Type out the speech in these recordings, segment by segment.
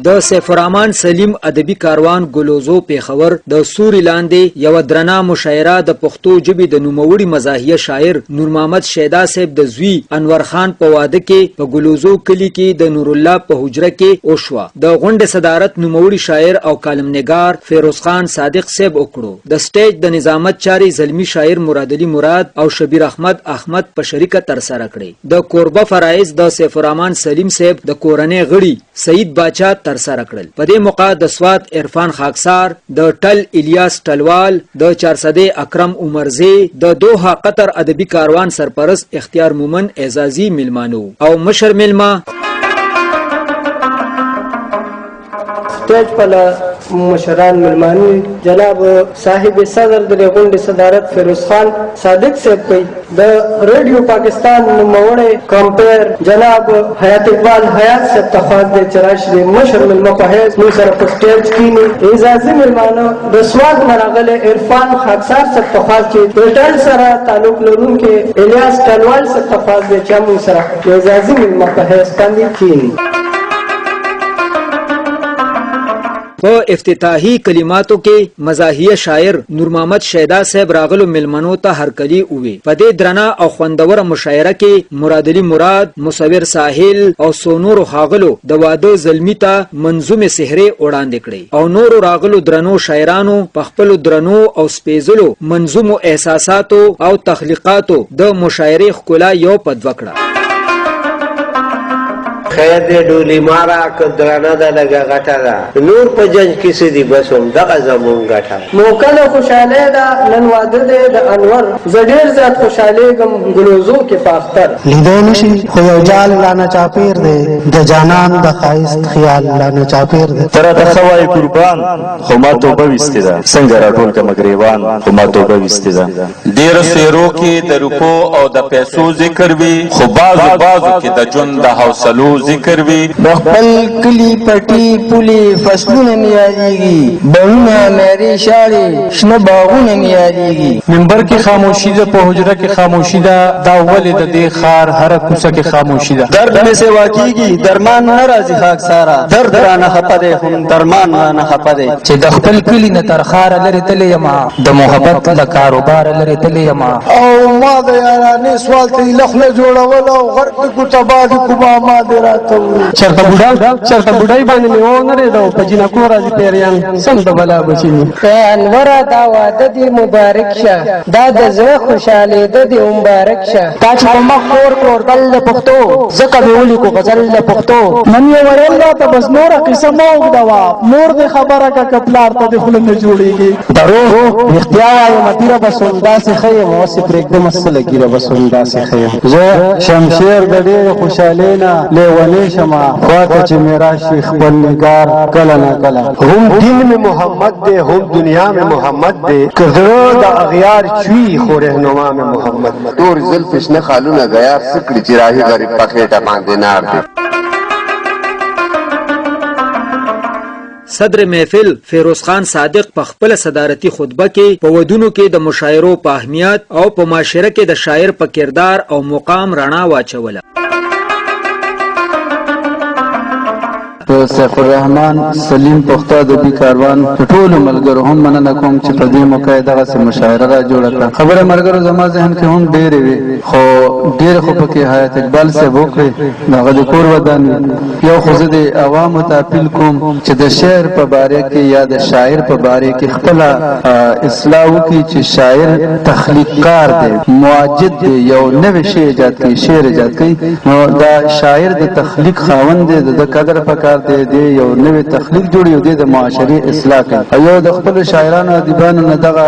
د سیف الرحمن سلیم ادبي کاروان ګلوزو پیښور د سوري لاندې یو درنه مشاعره د پښتو ژبې د نوموړي مزاحیه شاعر نور محمد شیدا صاحب د زوی انور خان په واده کې په ګلوزو کلی کې د نور الله په حجره کې وشوه. د غونډې صدارت نوموړي شاعر او کالمنګار فیروز خان صادق صاحب وکړو. د سټیج د نظامت چاري زلمی شاعر مراد علي مراد او شبیر احمد په شریکه تر سره کړې. د کوربه فرایض د سیف الرحمن سلیم صاحب د کورنۍ غړي سعید باچا تر سره کړل. په دې موقع د سوات عرفان خاکسار، د ټل الیاس ټلوال، د چارسده اکرم عمرزی، د دوحه قطر ادبي کاروان سرپرست اختیار مومن اعزازي میلمانو او مشر میلما سټیج پر مشران میلمانو جناب صاحب صدر د غونډې صدارت فیروز خان صادق صاحب کوي. د ریډیو پاکستان نوموړی کمپیر جناب حیات اقبال حیات صاحب تخواست دی چې راشي د مشر میلمه په حیث موږ سره په سټیج کښېني. اعزازي میلمانو د سوات نه راغلی عرفان خاکسار صاحب تخواست چې د ټل سره تعلق لرونکي الیاس ټلوال صاحب تخواست دی چې موږ سره د اعزازي میلمه په حیث باندې کښېني. په افتتاحي کلماتو کې مزاحیه شاعر نور محمد شیدا صاحب راغلو ملمنو ته هرکلی ووی. په دې درنه او خوندوره مشاعره کې مراد علي مراد، مصور ساحل او سونور خاغلو د واده زلمی ته منظومه سحری وړاندې کړي او نور راغلو درنو شاعرانو په خپل درنو او سپیزلو منظومو احساساتو او تخلیقاتو د مشاعره ښکلا یو په دوه کړه. خیر دې ډولي مارا کدرانه ده لګه غټه ده نور په جنج کې څه دي بس هم دغه زمون غټه موکل خوشاله ده نن واده ده د انور زه ډېر زیات خوشالېږم ګلوزو کې فاختر لیدو نشي خو یو جال لانا چاپیر دی د جانان د ښایست خیال لانا چاپیر دی تر ته خوای قربان خو ما توبه وستې ده څنګه راټول کم گریوان خو ما توبه وستې ده. ډېر سیرو کې د روپو او د پیسو ذکر وي خو بازو کې د جون د حوصلو ذکر وی. د خپل کلی پټي پولي فصلونه نیالیږي بڼونه لري شاړې شنه باغونه نیالیږي. منبر کې خاموشي ده په حجره کې خاموشي ده دا ولې د دې خار هر کوڅه کې خاموشي ده. درد مې سوا کیږي درمان ناراضي خاکسارا درد را نه خپه دی هم درمان را نه خپه دی چې د خپل کلی نه تر خار لري تلې یما د محبت د کاروبار لري تلې یما او ما د یارانې سوال ته لخله جوړول او غرق کو تباد کوما ما دې چرته بوډای باندې مې و نه ریدو په جنکو راځي پیریان سم د بلا بچي انور دا واده دی مبارک شه دا د زړه خوشاله ده دی مبارک شه. تا چې په مخ کور بل د پښتو زکه به ولي کو غزل د پښتو من یې ویل ته بس نور قصه مو دوا مور د خبره کا کپلار ته د خلنه جوړيږي درو اختیار یو مدیره بسوندا سي خې مو سي پرېږدم مسله ګیره بسوندا سي خې زه شمشیر د ډېر خوشاله نه لیونی شما خواته چې میرا شیخ خپل نگار کله نه کله هم دین میں محمد دے هم دنیا میں محمد دے کذرو دا اغیار چوی خو رہنما میں محمد ټول زلفش نه خالونه غیار سکړي چې راهي غریب پخېټه باندې نار دي. صدر محفل فیروز خان صادق په خپل صدارتی خطبه کې په ودونو کې د مشاعرو په اهمیت او په معاشره کې د شاعر په کردار او مقام رڼا واچوله. سیف الرحمن سلیم پښتو ادبي کاروان ټول ملګرو هم مننه کوم چې په دې موقع دغه مشاعره را جوړه کړه. خبره ملګرو زما ذهن کې هم ډېرې وي خو ډېر خو پکې حیات اقبال صاحب وکړې دغه د کور ودان یو خو زه د عوامو ته اپیل کوم چې د شعر په باره کې یا د شاعر په باره کې خپله اصلاح وکړي چې شاعر تخلیقکار دی مواجد دی یو نوی شی ایجاد کوي شعر ایجاد کوي نو دا شاعر د تخلیق خاوند دی د قدر پکار دی یو نوی تخلیق جوړي او د معاشري اصلاح کوي. یو د خپل شاعرانو ادیبانو نه دغه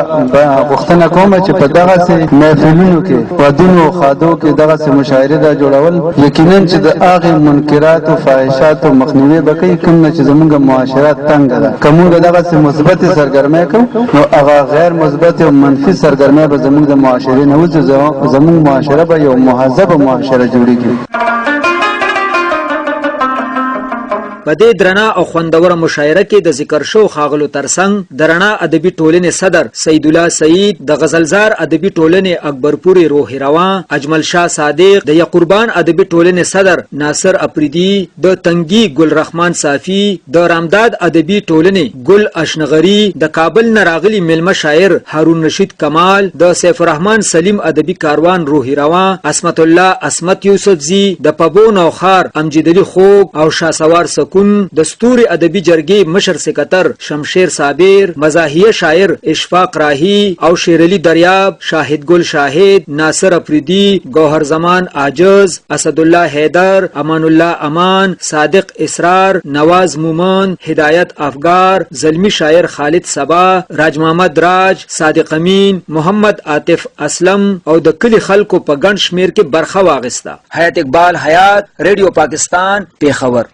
غوښتنه کوم چې په دغه سي محفلونو کې ودونو خادو کې دغه سي مشاعره دا جوړول یقینا چې د هغه منکرات او فاحشات او مخنیوي بکې کوم چې زموږ معاشرات تنګ ده کوم دغه سي مثبت سرګرمۍ کوم نو هغه غیر مثبت او منفي سرګرمۍ به زموږ د معاشري نه وځي زموږ معاشره به یو مهذب معاشره جوړيږي. په په دې درنا او خوندوره مشاعره کې د ذکر شو خاغلو ترڅنګ د رڼا ادبي ټولنې صدر سید الله سعید، د غزلزار ادبي ټولنې اکبرپوري روحي روان، اجمل شاه صادق، د یقربان ادبي ټولنې صدر ناصر افریدي، د تنگی ګل رحمان صافی، د رامداد ادبي ټولنې ګل اشنغری، د کابل نراغلی ملما شاعر هارون رشید کمال، د سیف الرحمن سلیم ادبي کاروان روحي روان، اسمت الله اسمت یوسفزی، د پبو نوخار امجد علي خوب او شاسوار سکون، د ستوري ادبي جرګې مشر سکتر شمشیر صابر، مزاحیه شاعر اشفاق راهی او شیرعلی دریاب، شاهد گل شاهد، ناصر افریدی، گوهر زمان عاجز، اسد الله حیدر، امان الله امان، صادق اسرار، نواز مومن، هدایت افگار، زلمی شاعر خالد صبا، راج محمد راج، صادق امین، محمد عاطف اسلم او د کلی خلکو په ګڼ شمیر کې برخه واغسته. حیات اقبال حیات، ریډیو پاکستان، پیښور.